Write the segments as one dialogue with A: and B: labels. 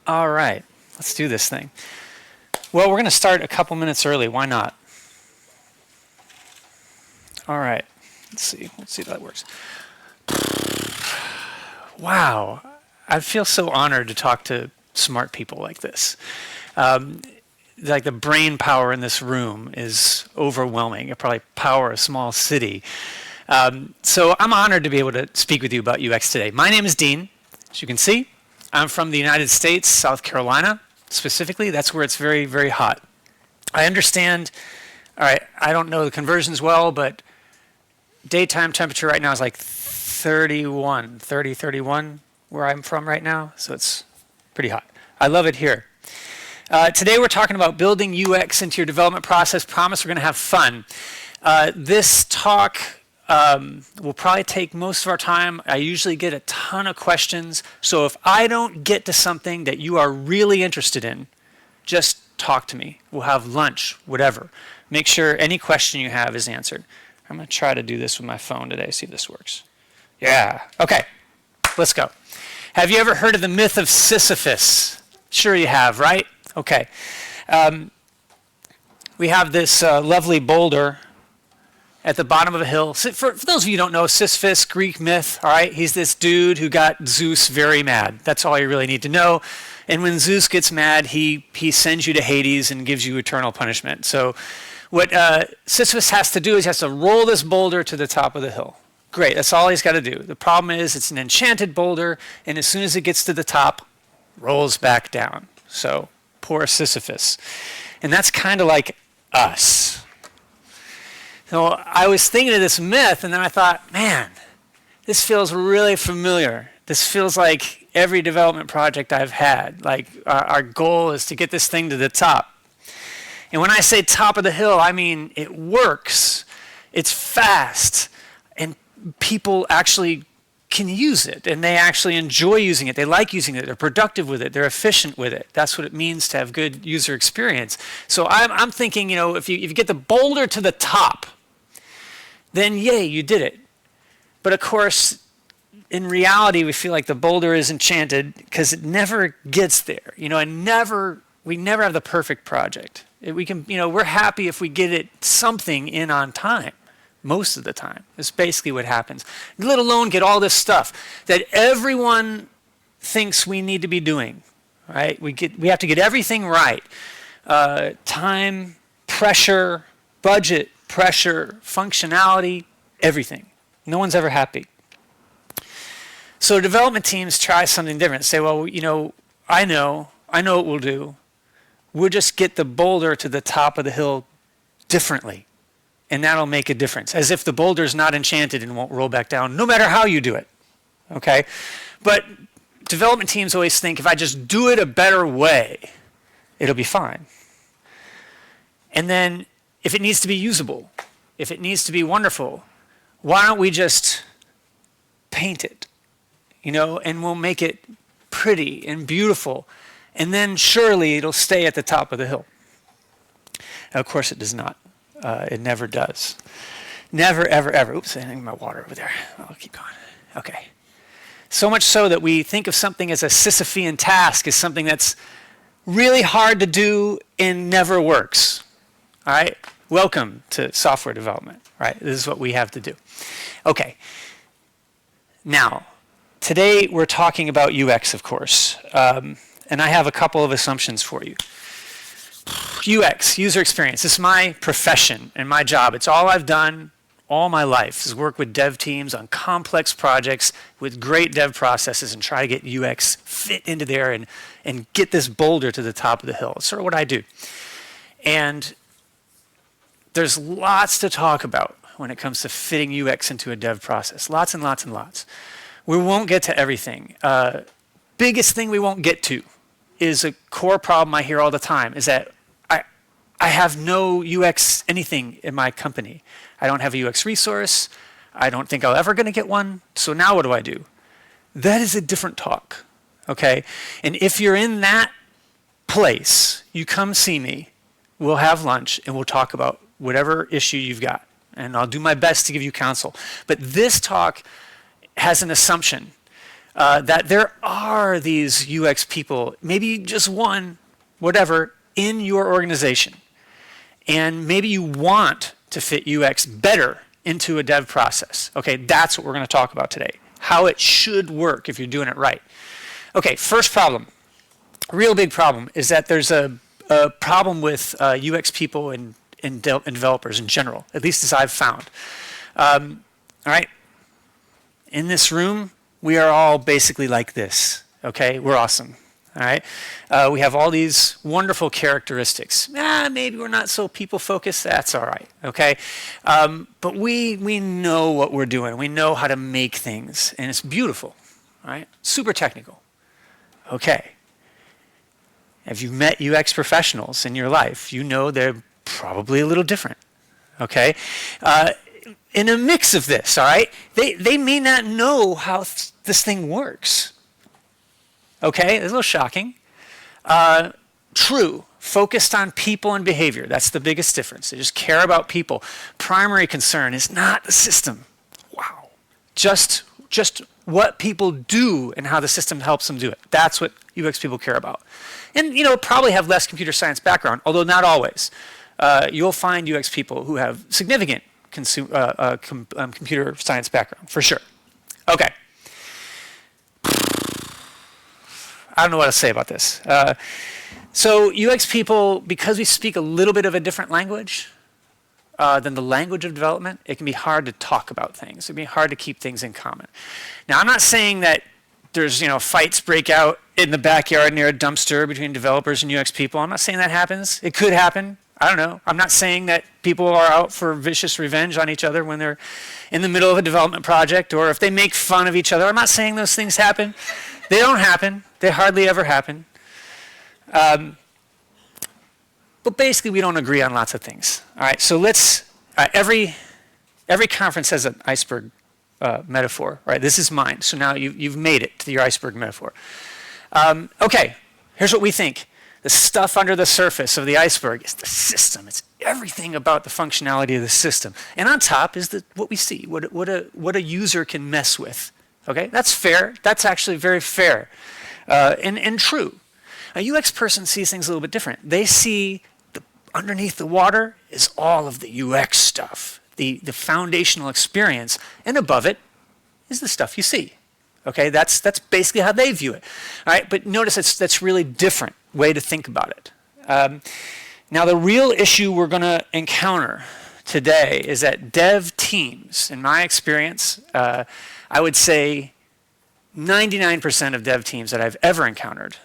A: All right, let's do this thing. Well, we're going to start a couple minutes early. Why not? All right, let's see. Let's see if that works. Wow, I feel so honored to talk to smart people like this. Like the brain power in this room is overwhelming. It probably power a small city. So I'm honored to be able to speak with you about UX today. My name is Dean, as you can see. I'm from the United States, South Carolina, specifically. That's where it's very, very hot. I understand, all right, I don't know the conversions well, but daytime temperature right now is like 31, where I'm from right now. So it's pretty hot. I love it here. Today we're talking about building UX into your development process. Promise we're going to have fun. This talk will probably take most of our time. I usually get a ton of questions. So if I don't get to something that you are really interested in, just talk to me. We'll have lunch, whatever. Make sure any question you have is answered. I'm going to try to do this with my phone today, see if this works. Yeah. Okay. Let's go. Have you ever heard of the myth of Sisyphus? Sure you have, right? Okay. We have this lovely boulder at the bottom of a hill. For those of you who don't know, Sisyphus, Greek myth, all right? He's this dude who got Zeus very mad. That's all you really need to know. And when Zeus gets mad, he sends you to Hades and gives you eternal punishment. So what Sisyphus has to do is he has to roll this boulder to the top of the hill. Great, that's all he's got to do. The problem is it's an enchanted boulder, and as soon as it gets to the top, rolls back down. So poor Sisyphus. And that's kind of like us. So I was thinking of this myth, and then I thought, man, this feels really familiar. This feels like every development project I've had. Like our goal is to get this thing to the top. And when I say top of the hill, I mean it works. It's fast. And people actually can use it. And they actually enjoy using it. They like using it. They're productive with it. They're efficient with it. That's what it means to have good user experience. So I'm thinking, if you get the boulder to the top, then yay, you did it. But of course, in reality, we feel like the boulder is enchanted because it never gets there. We never have the perfect project. We're happy if we get it something in on time, most of the time. That's basically what happens. Let alone get all this stuff that everyone thinks we need to be doing, right? We have to get everything right. Time, pressure, budget, pressure, functionality, everything. No one's ever happy. So development teams try something different. Say, well, I know what we'll do. We'll just get the boulder to the top of the hill differently, and that'll make a difference. As if the boulder's not enchanted and won't roll back down, no matter how you do it. Okay? But development teams always think, if I just do it a better way, it'll be fine. And then if it needs to be usable, if it needs to be wonderful, why don't we just paint it, and we'll make it pretty and beautiful, and then surely it'll stay at the top of the hill. Now, of course it does not. It never does. Never, ever, ever. Oops, I think my water over there. I'll keep going. Okay. So much so that we think of something as a Sisyphean task as something that's really hard to do and never works. All right? Welcome to software development, right? This is what we have to do. Okay. Now, today we're talking about UX, of course, and I have a couple of assumptions for you. UX, user experience, this is my profession and my job. It's all I've done all my life is work with dev teams on complex projects with great dev processes and try to get UX fit into there and get this boulder to the top of the hill. It's sort of what I do. And there's lots to talk about when it comes to fitting UX into a dev process. Lots and lots and lots. We won't get to everything. Biggest thing we won't get to is a core problem I hear all the time, is that I have no UX anything in my company. I don't have a UX resource. I don't think I'll ever going to get one. So now what do I do? That is a different talk, okay? And if you're in that place, you come see me. We'll have lunch and we'll talk about whatever issue you've got. And I'll do my best to give you counsel. But this talk has an assumption. that there are these UX people, maybe just one, whatever, in your organization. And maybe you want to fit UX better into a dev process. Okay, that's what we're going to talk about today. How it should work if you're doing it right. Okay, first problem, real big problem, is that there's a problem with UX people and developers in general, at least as I've found. All right, in this room, we are all basically like this. Okay, we're awesome. All right, we have all these wonderful characteristics. Maybe we're not so people-focused. That's all right. Okay, but we know what we're doing. We know how to make things, and it's beautiful. All right, super technical. Okay. If you've met UX professionals in your life, you know they're probably a little different. Okay, in a mix of this, all right, they may not know how this thing works. Okay, it's a little shocking. True, focused on people and behavior. That's the biggest difference. They just care about people. Primary concern is not the system. Wow. Just what people do and how the system helps them do it. That's what UX people care about. And, probably have less computer science background, although not always. You'll find UX people who have significant computer science background, for sure. Okay. I don't know what to say about this. So UX people, because we speak a little bit of a different language than the language of development, it can be hard to talk about things. It can be hard to keep things in common. Now, I'm not saying that there's, fights break out in the backyard near a dumpster between developers and UX people. I'm not saying that happens. It could happen. I don't know. I'm not saying that people are out for vicious revenge on each other when they're in the middle of a development project or if they make fun of each other. I'm not saying those things happen. They don't happen. They hardly ever happen. But basically, we don't agree on lots of things. All right, so let's, every conference has an iceberg metaphor, right? This is mine. So now you've made it to your iceberg metaphor. Okay, here's what we think. The stuff under the surface of the iceberg is the system. It's everything about the functionality of the system. And on top is what we see, what a user can mess with. Okay, that's fair. That's actually very fair and true. A UX person sees things a little bit different. They see underneath the water is all of the UX stuff, the foundational experience, and above it is the stuff you see. Okay, that's basically how they view it. All right, but notice that's really different way to think about it. Now, the real issue we're going to encounter today is that dev teams, in my experience, I would say 99% of dev teams that I've ever encountered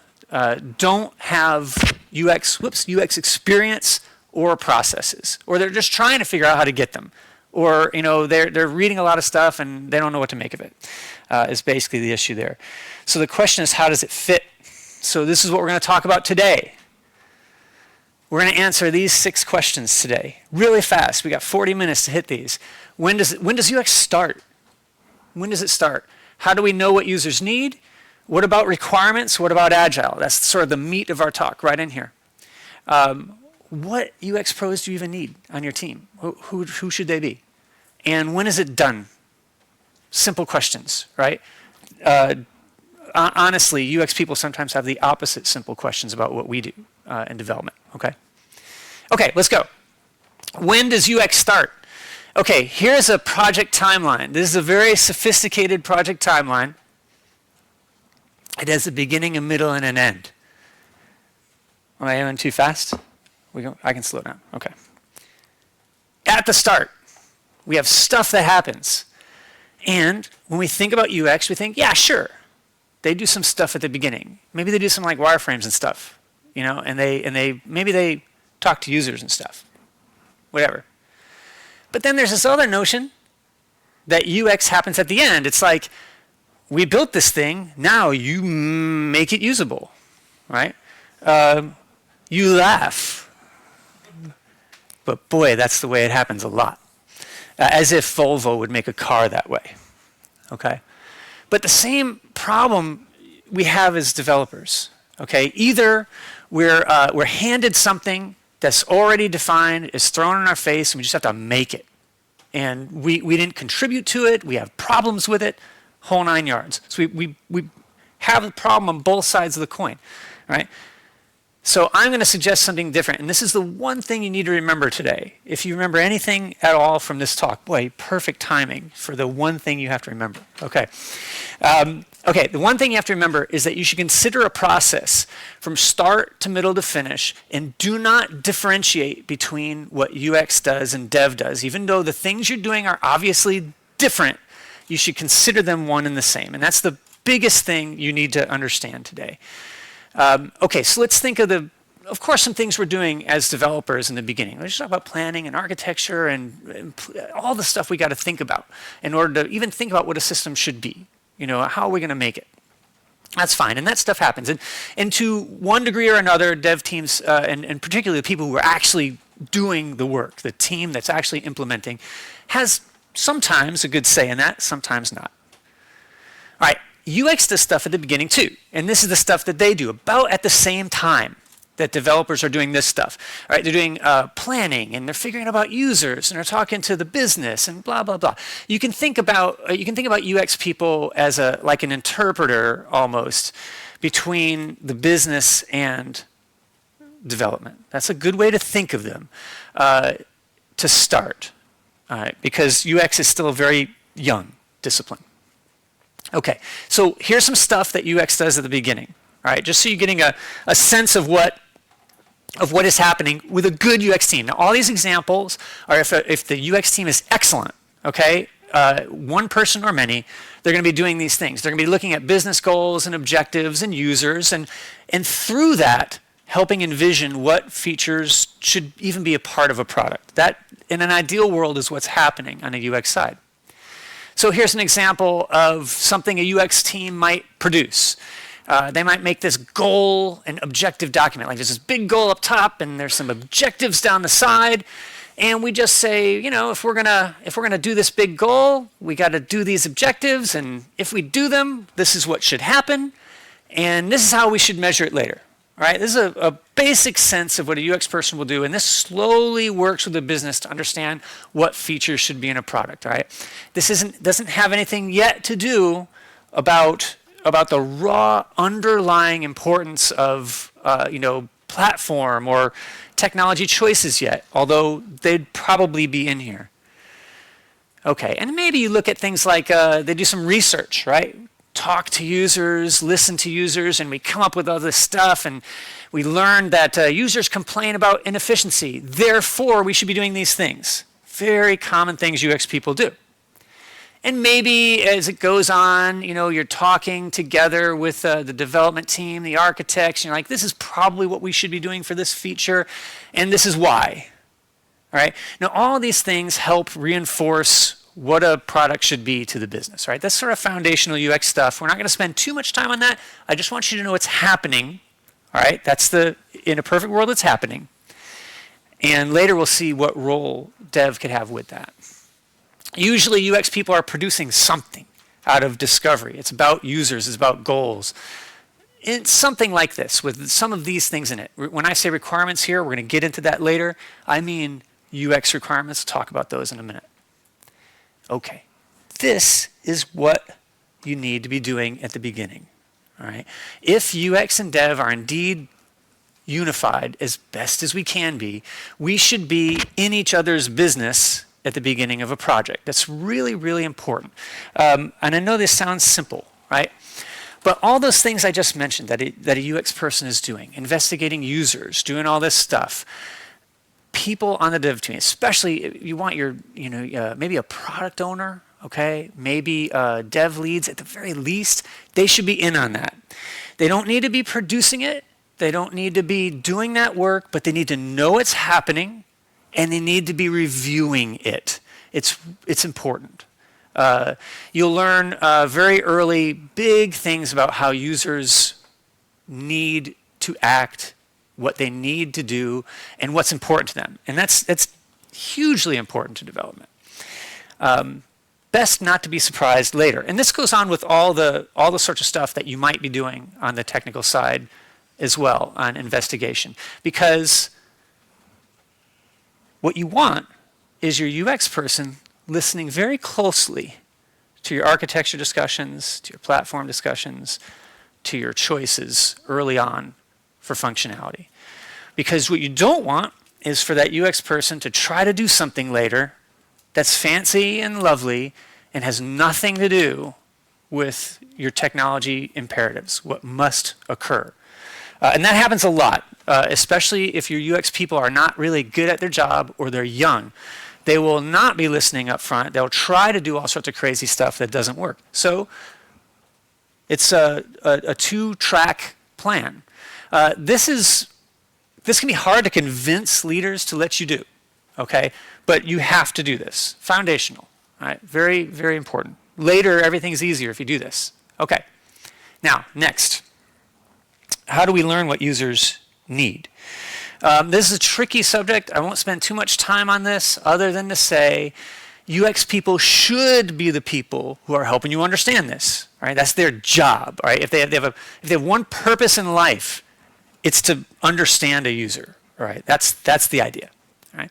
A: don't have UX experience or processes, or they're just trying to figure out how to get them, or they're reading a lot of stuff and they don't know what to make of it. Is basically the issue there. So the question is, how does it fit? So this is what we're going to talk about today. We're going to answer these 6 questions today, really fast. We got 40 minutes to hit these. When does UX start? When does it start? How do we know what users need? What about requirements? What about agile? That's sort of the meat of our talk right in here. What UX pros do you even need on your team? Who should they be? And when is it done? Simple questions, right? Honestly, UX people sometimes have the opposite simple questions about what we do in development, okay? Okay, let's go. When does UX start? Okay, here's a project timeline. This is a very sophisticated project timeline. It has a beginning, a middle, and an end. Am I going too fast? I can slow down, okay. At the start, we have stuff that happens. And when we think about UX, we think, yeah, sure. They do some stuff at the beginning. Maybe they do some like wireframes and stuff, and maybe they talk to users and stuff, whatever. But then there's this other notion that UX happens at the end. It's like, we built this thing, now you make it usable, right? You laugh. But boy, that's the way it happens a lot. As if Volvo would make a car that way, okay? But the same problem we have as developers, okay? Either we're handed something that's already defined, is thrown in our face, and we just have to make it. And we didn't contribute to it, we have problems with it, whole 9 yards. So we have a problem on both sides of the coin, right? So I'm going to suggest something different, and this is the one thing you need to remember today. If you remember anything at all from this talk, boy, perfect timing for the one thing you have to remember. Okay. Okay, the one thing you have to remember is that you should consider a process from start to middle to finish, and do not differentiate between what UX does and dev does. Even though the things you're doing are obviously different, you should consider them one and the same. And that's the biggest thing you need to understand today. Okay, so let's think of course, some things we're doing as developers in the beginning. Let's talk about planning and architecture and all the stuff we got to think about in order to even think about what a system should be. You know, how are we going to make it? That's fine, and that stuff happens. And to one degree or another, dev teams, and particularly the people who are actually doing the work, the team that's actually implementing, has sometimes a good say in that, sometimes not. All right. UX does stuff at the beginning too, and this is the stuff that they do about at the same time that developers are doing this stuff. All right, they're doing planning, and they're figuring out users, and they're talking to the business, and blah blah blah. You can think about UX people as like an interpreter almost between the business and development. That's a good way to think of them to start, all right, because UX is still a very young discipline. Okay, so here's some stuff that UX does at the beginning, all right, just so you're getting a sense of what is happening with a good UX team. Now, all these examples are if the UX team is excellent, okay, one person or many, they're going to be doing these things. They're going to be looking at business goals and objectives and users, and through that, helping envision what features should even be a part of a product. That, in an ideal world, is what's happening on a UX side. So here's an example of something a UX team might produce. They might make this goal and objective document. Like there's this big goal up top, and there's some objectives down the side. And we just say, you know, if we're gonna do this big goal, we got to do these objectives, and if we do them, this is what should happen, and this is how we should measure it later. All right, this is a basic sense of what a UX person will do, and this slowly works with the business to understand what features should be in a product. All right, this doesn't have anything yet to do about the raw underlying importance of platform or technology choices yet, although they'd probably be in here. Okay, and maybe you look at things like they do some research, right? Talk to users, listen to users, and we come up with all this stuff, and we learn that users complain about inefficiency. Therefore, we should be doing these things. Very common things UX people do. And maybe as it goes on, you know, you're talking together with the development team, the architects, and you're like, this is probably what we should be doing for this feature, and this is why. All right? Now, all these things help reinforce what a product should be to the business, right? That's sort of foundational UX stuff. We're not going to spend too much time on that. I just want you to know it's happening, all right? In a perfect world, it's happening. And later we'll see what role dev could have with that. Usually UX people are producing something out of discovery. It's about users, it's about goals. It's something like this with some of these things in it. When I say requirements here, we're going to get into that later. I mean UX requirements. We'll talk about those in a minute. Okay, this is what you need to be doing at the beginning, all right? If UX and dev are indeed unified as best as we can be, we should be in each other's business at the beginning of a project. That's really, really important. And I know this sounds simple, right? But all those things I just mentioned that a UX person is doing, investigating users, doing all this stuff, people on the dev team, especially if you want your, maybe a product owner, okay, maybe dev leads at the very least, they should be in on that. They don't need to be producing it. They don't need to be doing that work, but they need to know it's happening, and they need to be reviewing it. It's important. You'll learn very early big things about how users need to act, what they need to do, and what's important to them. And that's hugely important to development. Best not to be surprised later. And this goes on with all the sorts of stuff that you might be doing on the technical side as well, on investigation. Because what you want is your UX person listening very closely to your architecture discussions, to your platform discussions, to your choices early on for functionality. Because what you don't want is for that UX person to try to do something later that's fancy and lovely and has nothing to do with your technology imperatives, what must occur. And that happens a lot, especially if your UX people are not really good at their job or they're young. They will not be listening up front. They'll try to do all sorts of crazy stuff that doesn't work. So it's a two-track plan. This can be hard to convince leaders to let you do, okay? But you have to do this. Foundational, right? Very, very important. Later, everything's easier if you do this. Okay. Now, next. How do we learn what users need? This is a tricky subject. I won't spend too much time on this other than to say UX people should be the people who are helping you understand this. Right? That's their job. Right? If they have one purpose in life, it's to understand a user. Right? That's the idea. Right?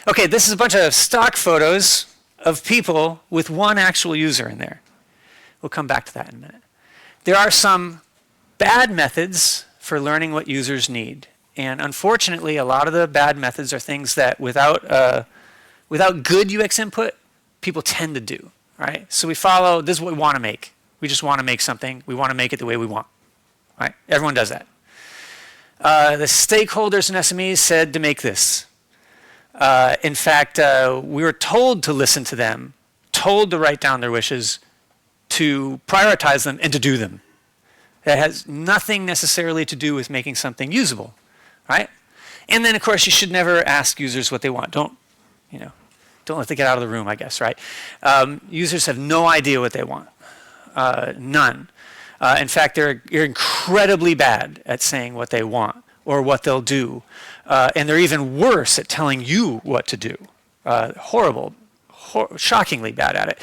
A: Okay, this is a bunch of stock photos of people with one actual user in there. We'll come back to that in a minute. There are some bad methods for learning what users need. And unfortunately, a lot of the bad methods are things that without good UX input, people tend to do, right? So we follow, this is what we want to make. We just want to make something. We want to make it the way we want, right? Everyone does that. The stakeholders and SMEs said to make this. In fact, we were told to listen to them, told to write down their wishes, to prioritize them, and to do them. That has nothing necessarily to do with making something usable, right? And then, of course, you should never ask users what they want. Don't let them get out of the room, I guess, right? Users have no idea what they want, none. In fact, they're incredibly bad at saying what they want or what they'll do. And they're even worse at telling you what to do. Shockingly bad at it.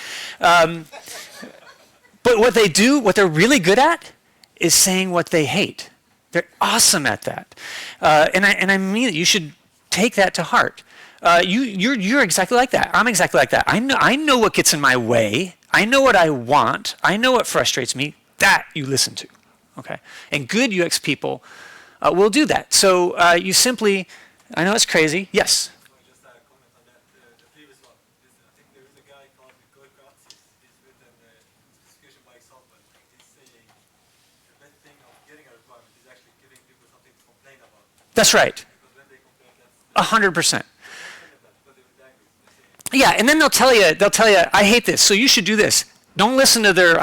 A: But what they do, what they're really good at, is saying what they hate. They're awesome at that. And I mean it. You should take that to heart. You're exactly like that. I'm exactly like that. I know what gets in my way. I know what I want. I know what frustrates me. That you listen to. Okay? And good UX people will do that. So you simply, I know it's crazy. Yes?
B: Just a comment on that. The previous one. I think there is a guy called Gorgatsis. He's written a discussion by example. He's saying the best thing of getting a requirement is actually giving people something to complain about.
A: That's right.
B: Because when they complain, that's
A: 100%. Yeah, and then they'll tell you, I hate this, so you should do this. Don't listen to their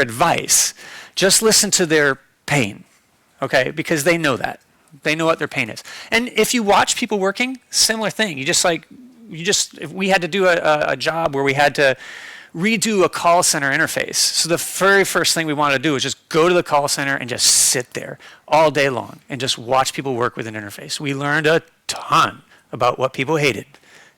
A: advice. Just listen to their pain, okay? Because they know that. They know what their pain is. And if you watch people working, similar thing. If we had to do a job where we had to redo a call center interface. So the very first thing we wanted to do was just go to the call center and just sit there all day long and just watch people work with an interface. We learned a ton about what people hated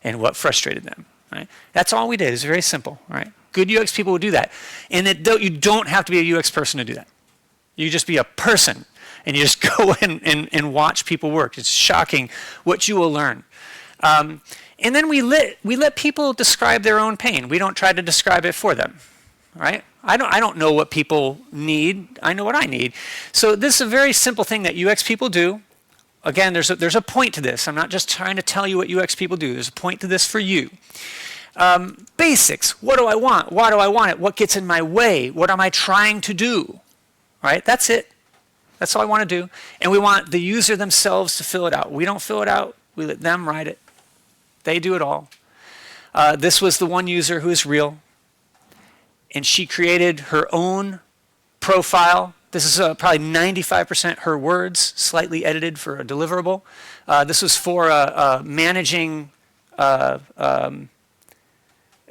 A: and what frustrated them. Right? That's all we did. It's very simple. Right? Good UX people would do that. And you don't have to be a UX person to do that. You just be a person and you just go and watch people work. It's shocking what you will learn. And then we let people describe their own pain. We don't try to describe it for them. Right? I don't know what people need. I know what I need. So this is a very simple thing that UX people do. Again, there's a point to this. I'm not just trying to tell you what UX people do. There's a point to this for you. Basics. What do I want? Why do I want it? What gets in my way? What am I trying to do? Right? That's it. That's all I want to do. And we want the user themselves to fill it out. We don't fill it out. We let them write it. They do it all. This was the one user who is real. And she created her own profile. This is probably 95% her words, slightly edited for a deliverable. This was for managing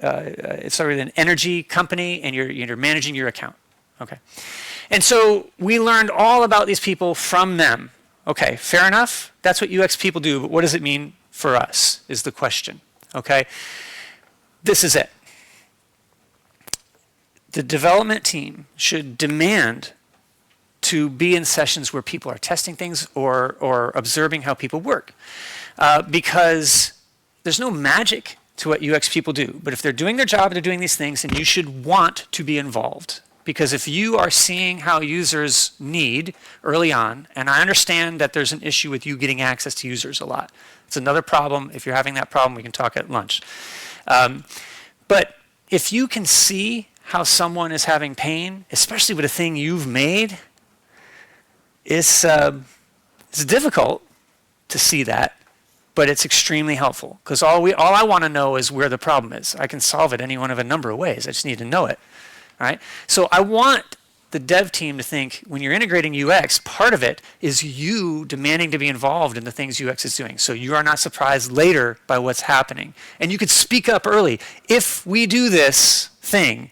A: it's an energy company, and you're managing your account. Okay. And so we learned all about these people from them. Okay, fair enough. That's what UX people do, but what does it mean for us is the question. Okay. This is it. The development team should demand to be in sessions where people are testing things or observing how people work. Because there's no magic to what UX people do. But if they're doing their job, they're doing these things, and you should want to be involved. Because if you are seeing how users need early on, and I understand that there's an issue with you getting access to users a lot. It's another problem. If you're having that problem, we can talk at lunch. But if you can see how someone is having pain, especially with a thing you've made, it's difficult to see that, but it's extremely helpful. Because all I want to know is where the problem is. I can solve it any one of a number of ways. I just need to know it. All right? So I want the dev team to think when you're integrating UX, part of it is you demanding to be involved in the things UX is doing. So you are not surprised later by what's happening. And you could speak up early. If we do this thing,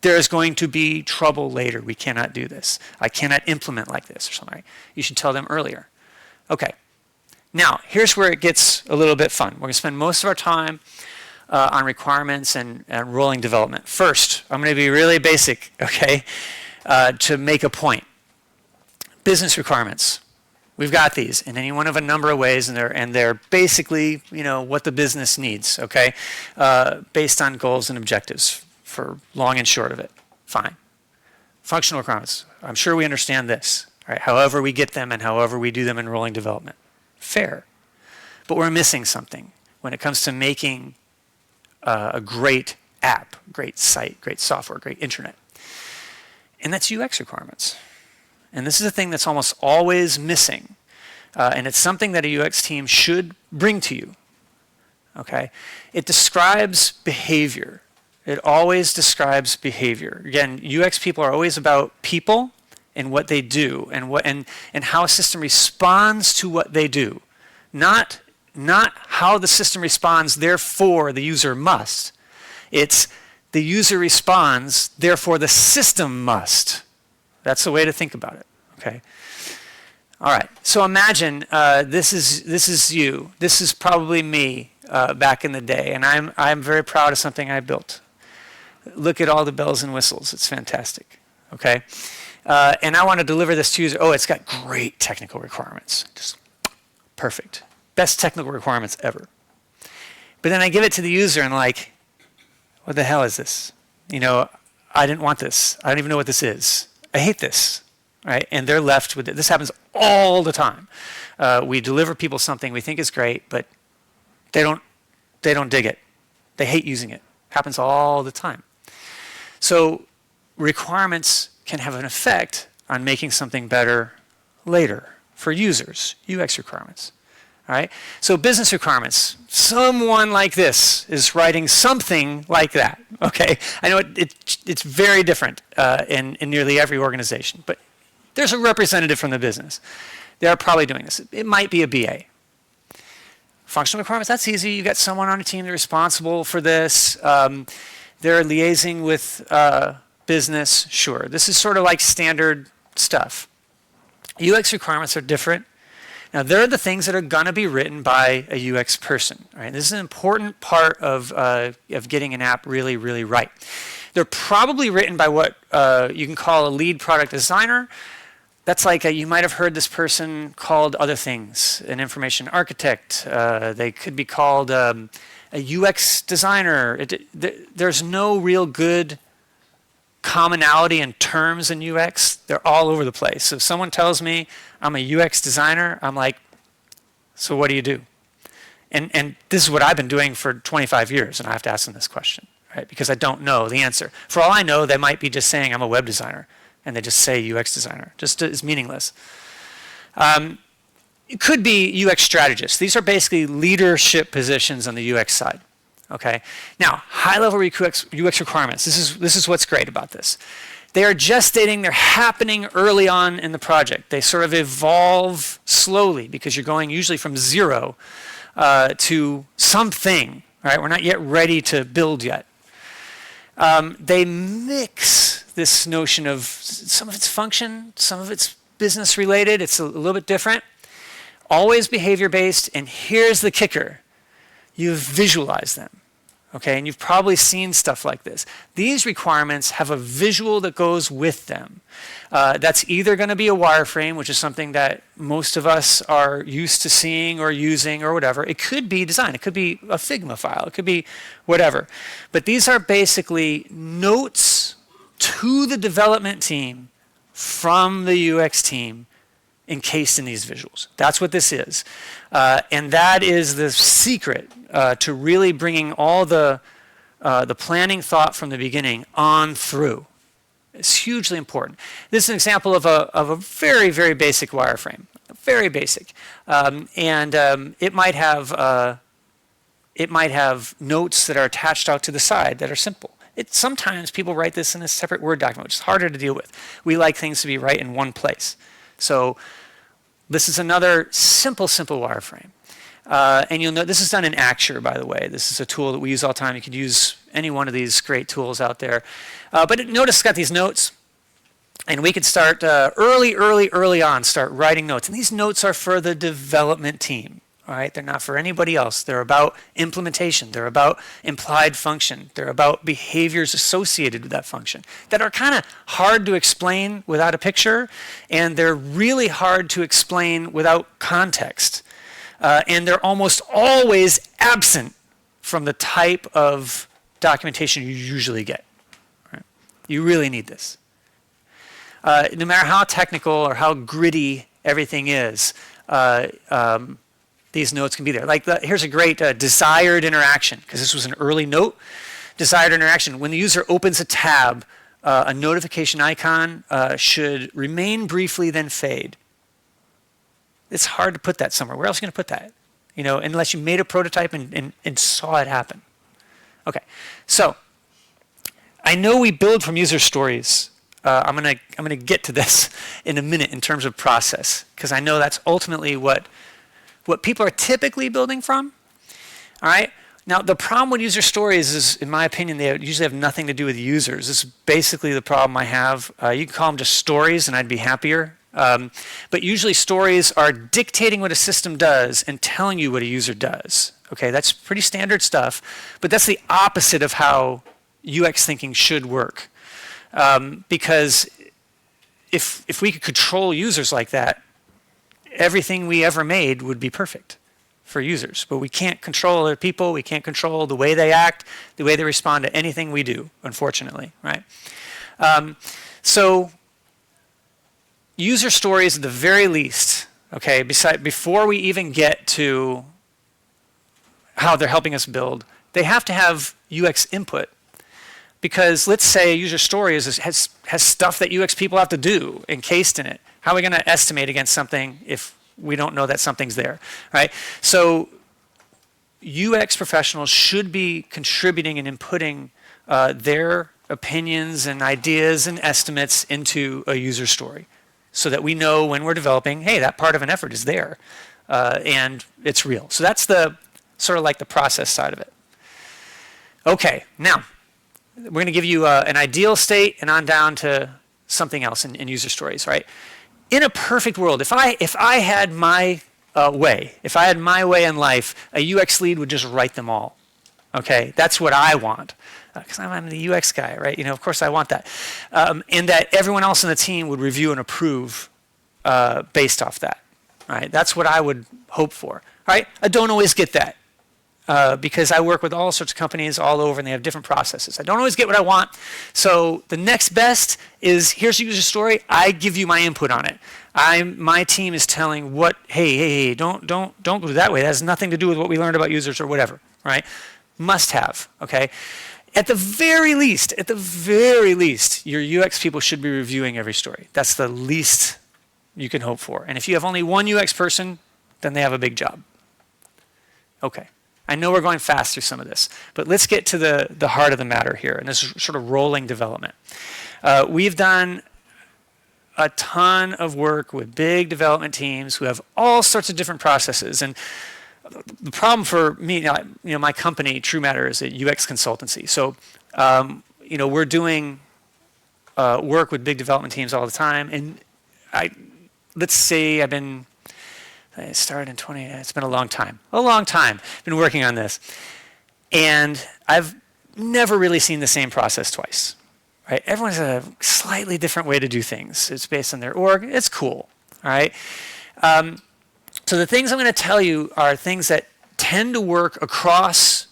A: there is going to be trouble later. We cannot do this. I cannot implement like this or something. Right? You should tell them earlier. Okay. Now, here's where it gets a little bit fun. We're going to spend most of our time on requirements and rolling development. First, I'm going to be really basic, okay, to make a point. Business requirements. We've got these in any one of a number of ways, and they're basically, what the business needs, okay, based on goals and objectives for long and short of it. Fine. Functional requirements. I'm sure we understand this, right? However we get them and however we do them in rolling development. Fair. But we're missing something when it comes to making a great app, great site, great software, great internet. And that's UX requirements. And this is a thing that's almost always missing. And it's something that a UX team should bring to you. Okay? It describes behavior. It always describes behavior. Again, UX people are always about people and what they do and how a system responds to what they do. Not how the system responds, therefore the user must. It's the user responds, therefore the system must. That's the way to think about it. Okay. All right. So imagine this is you. This is probably me back in the day, and I'm very proud of something I built. Look at all the bells and whistles. It's fantastic. Okay. And I want to deliver this to user. Oh, it's got great technical requirements. Just perfect. Best technical requirements ever. But then I give it to the user and like, what the hell is this? I didn't want this. I don't even know what this is. I hate this. Right? And they're left with it. This happens all the time. We deliver people something we think is great, but they don't dig it. They hate using it. Happens all the time. So requirements can have an effect on making something better later for users, UX requirements. All right? So business requirements, someone like this is writing something like that. Okay? I know it's very different in nearly every organization, but there's a representative from the business. They're probably doing this. It might be a BA. Functional requirements, that's easy. You've got someone on a team that's responsible for this. They're liaising with business, sure. This is sort of like standard stuff. UX requirements are different. Now, they're the things that are going to be written by a UX person. Right? This is an important part of getting an app really, really right. They're probably written by what you can call a lead product designer. That's like you might have heard this person called other things, an information architect. They could be called a UX designer. There's no real good commonality in terms in UX. They're all over the place. So if someone tells me I'm a UX designer, I'm like, so what do you do? And this is what I've been doing for 25 years, and I have to ask them this question, right? Because I don't know the answer. For all I know, they might be just saying I'm a web designer, and they just say UX designer. Just is meaningless. It could be UX strategist. These are basically leadership positions on the UX side. Okay. Now, high-level UX requirements. This is what's great about this. They are gestating. They're happening early on in the project. They sort of evolve slowly because you're going usually from zero to something. Right? We're not yet ready to build yet. They mix this notion of some of its function, some of it's business related. It's a little bit different. Always behavior based. And here's the kicker. You visualize them. Okay, and you've probably seen stuff like this. These requirements have a visual that goes with them. That's either going to be a wireframe, which is something that most of us are used to seeing or using or whatever. It could be design. It could be a Figma file. It could be whatever. But these are basically notes to the development team from the UX team encased in these visuals. That's what this is. And that is the secret to really bringing all the planning thought from the beginning on through. It's hugely important. This is an example of a very, very basic wireframe. Very basic. It might have notes that are attached out to the side that are simple. Sometimes people write this in a separate Word document, which is harder to deal with. We like things to be right in one place. So this is another simple wireframe. And you'll note this is done in Acture, by the way. This is a tool that we use all the time. You could use any one of these great tools out there. But notice it's got these notes. And we could start early on, start writing notes. And these notes are for the development team. All right? They're not for anybody else. They're about implementation. They're about implied function. They're about behaviors associated with that function that are kind of hard to explain without a picture, and they're really hard to explain without context. And they're almost always absent from the type of documentation you usually get. Right? You really need this. No matter how technical or how gritty everything is, these notes can be there. Here's a great desired interaction, because this was an early note. Desired interaction. When the user opens a tab, a notification icon should remain briefly, then fade. It's hard to put that somewhere. Where else are you going to put that? Unless you made a prototype and saw it happen. Okay, so I know we build from user stories. I'm gonna get to this in a minute in terms of process, because I know that's ultimately what people are typically building from. All right. Now the problem with user stories is, in my opinion, they usually have nothing to do with users. This is basically the problem I have. You can call them just stories, and I'd be happier. But usually stories are dictating what a system does and telling you what a user does. Okay, that's pretty standard stuff, but that's the opposite of how UX thinking should work. Because if we could control users like that, everything we ever made would be perfect for users. But we can't control other people. We can't control the way they act, the way they respond to anything we do, unfortunately, right? So user stories at the very least, okay, before we even get to how they're helping us build, they have to have UX input. Because let's say a user story has stuff that UX people have to do encased in it. How are we going to estimate against something if we don't know that something's there, right? So UX professionals should be contributing and inputting their opinions and ideas and estimates into a user story, so that we know when we're developing, hey, that part of an effort is there and it's real. So that's the sort of like the process side of it. Okay, now we're going to give you an ideal state and on down to something else in user stories, right? In a perfect world, if I had my way, if I had my way in life, a UX lead would just write them all. Okay, that's what I want, because I'm the UX guy, right? Of course I want that, and that everyone else in the team would review and approve based off that. Right? That's what I would hope for. Right? I don't always get that. Because I work with all sorts of companies all over, and they have different processes. I don't always get what I want. So the next best is, here's a user story. I give you my input on it. My team is telling hey, don't go that way. That has nothing to do with what we learned about users or whatever. Right? Must have. Okay. At the very least, your UX people should be reviewing every story. That's the least you can hope for. And if you have only one UX person, then they have a big job. Okay. I know we're going fast through some of this, but let's get to the heart of the matter here, and this is sort of rolling development. We've done a ton of work with big development teams who have all sorts of different processes, and the problem for me, my company, truematter, is a UX consultancy. So, we're doing work with big development teams all the time, and let's say I started in it's been a long time. Been working on this. And I've never really seen the same process twice. Right? Everyone has a slightly different way to do things. It's based on their org. It's cool. All right. So the things I'm going to tell you are things that tend to work across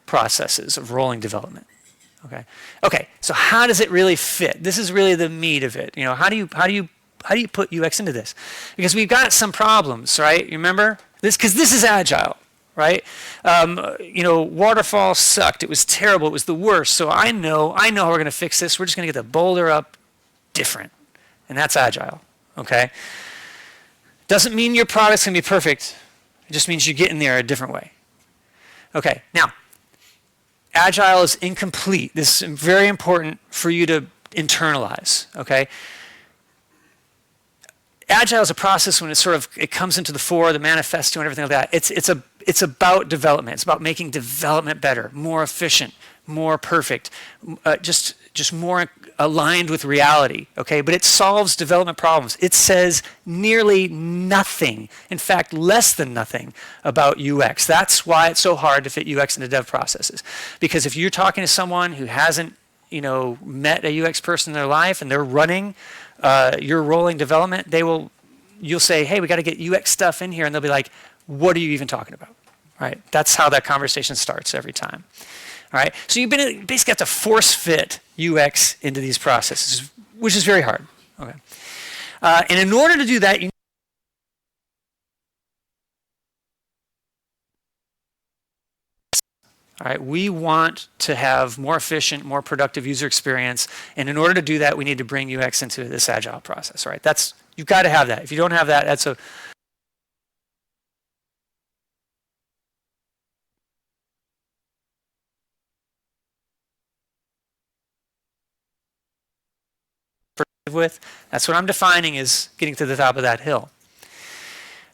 A: processes of rolling development. Okay. Okay. So how does it really fit? This is really the meat of it. How do you put UX into this? Because we've got some problems, right? You remember this because this is agile, right? Waterfall sucked. It was terrible. It was the worst. So I know how we're going to fix this. We're just going to get the boulder up different, and that's agile. Okay. Doesn't mean your product's going to be perfect. It just means you're getting there a different way. Okay. Now, agile is incomplete. This is very important for you to internalize. Okay. Agile is a process when it comes into the fore, the manifesto and everything like that. It's about development. It's about making development better, more efficient, more perfect, just more aligned with reality. Okay, but it solves development problems. It says nearly nothing, in fact, less than nothing about UX. That's why it's so hard to fit UX into dev processes. Because if you're talking to someone who hasn't met a UX person in their life and they're running your rolling development, you'll say, hey, we got to get UX stuff in here, and they'll be like, what are you even talking about? Right? That's how that conversation starts every time. All right. So you basically have to force fit UX into these processes, which is very hard. Okay. And in order to do that, all right, we want to have more efficient, more productive user experience, and in order to do that, we need to bring UX into this agile process. Right? You've got to have that. If you don't have that, that's a with. That's what I'm defining as getting to the top of that hill.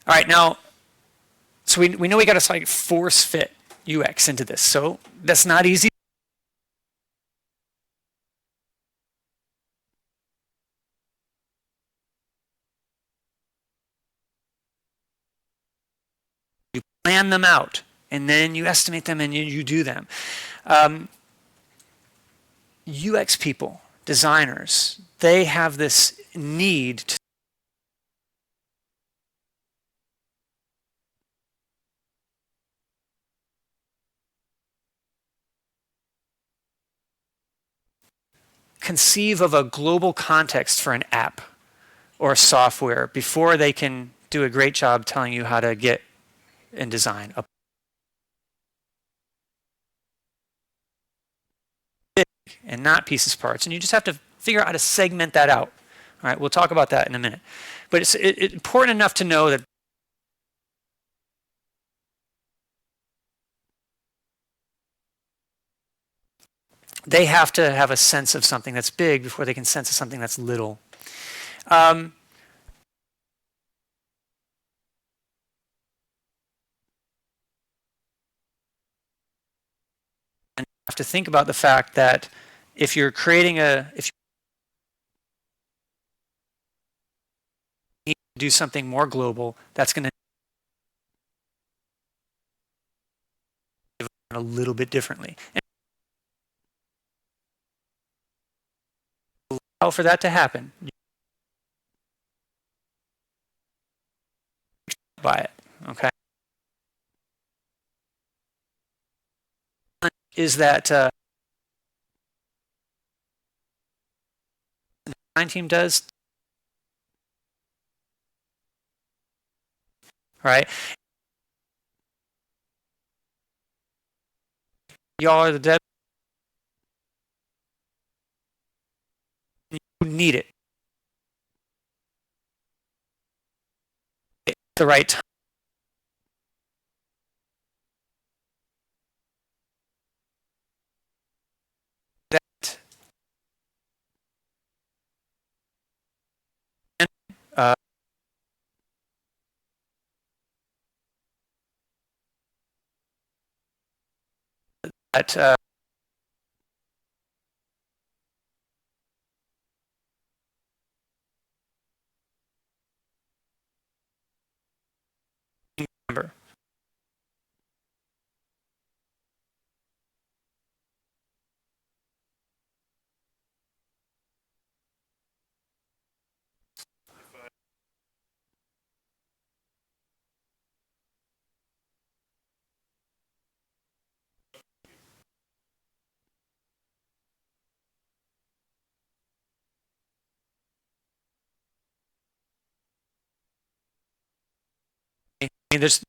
A: All right, now, so we know we got to force fit UX into this. So that's not easy. You plan them out, and then you estimate them, and you do them. UX people, designers, they have this need to conceive of a global context for an app or software before they can do a great job telling you how to get and design a big and not pieces parts. And you just have to figure out how to segment that out. All right, we'll talk about that in a minute. But it's important enough to know that they have to have a sense of something that's big before they can sense of something that's little. Um, and you have to think about the fact that if you need to do something more global, that's going to a little bit differently. And allow for that to happen, you buy it. Okay. Is that the design team does, right? Y'all are the dev. You need it at the right time. That uh, that remember. mean, there's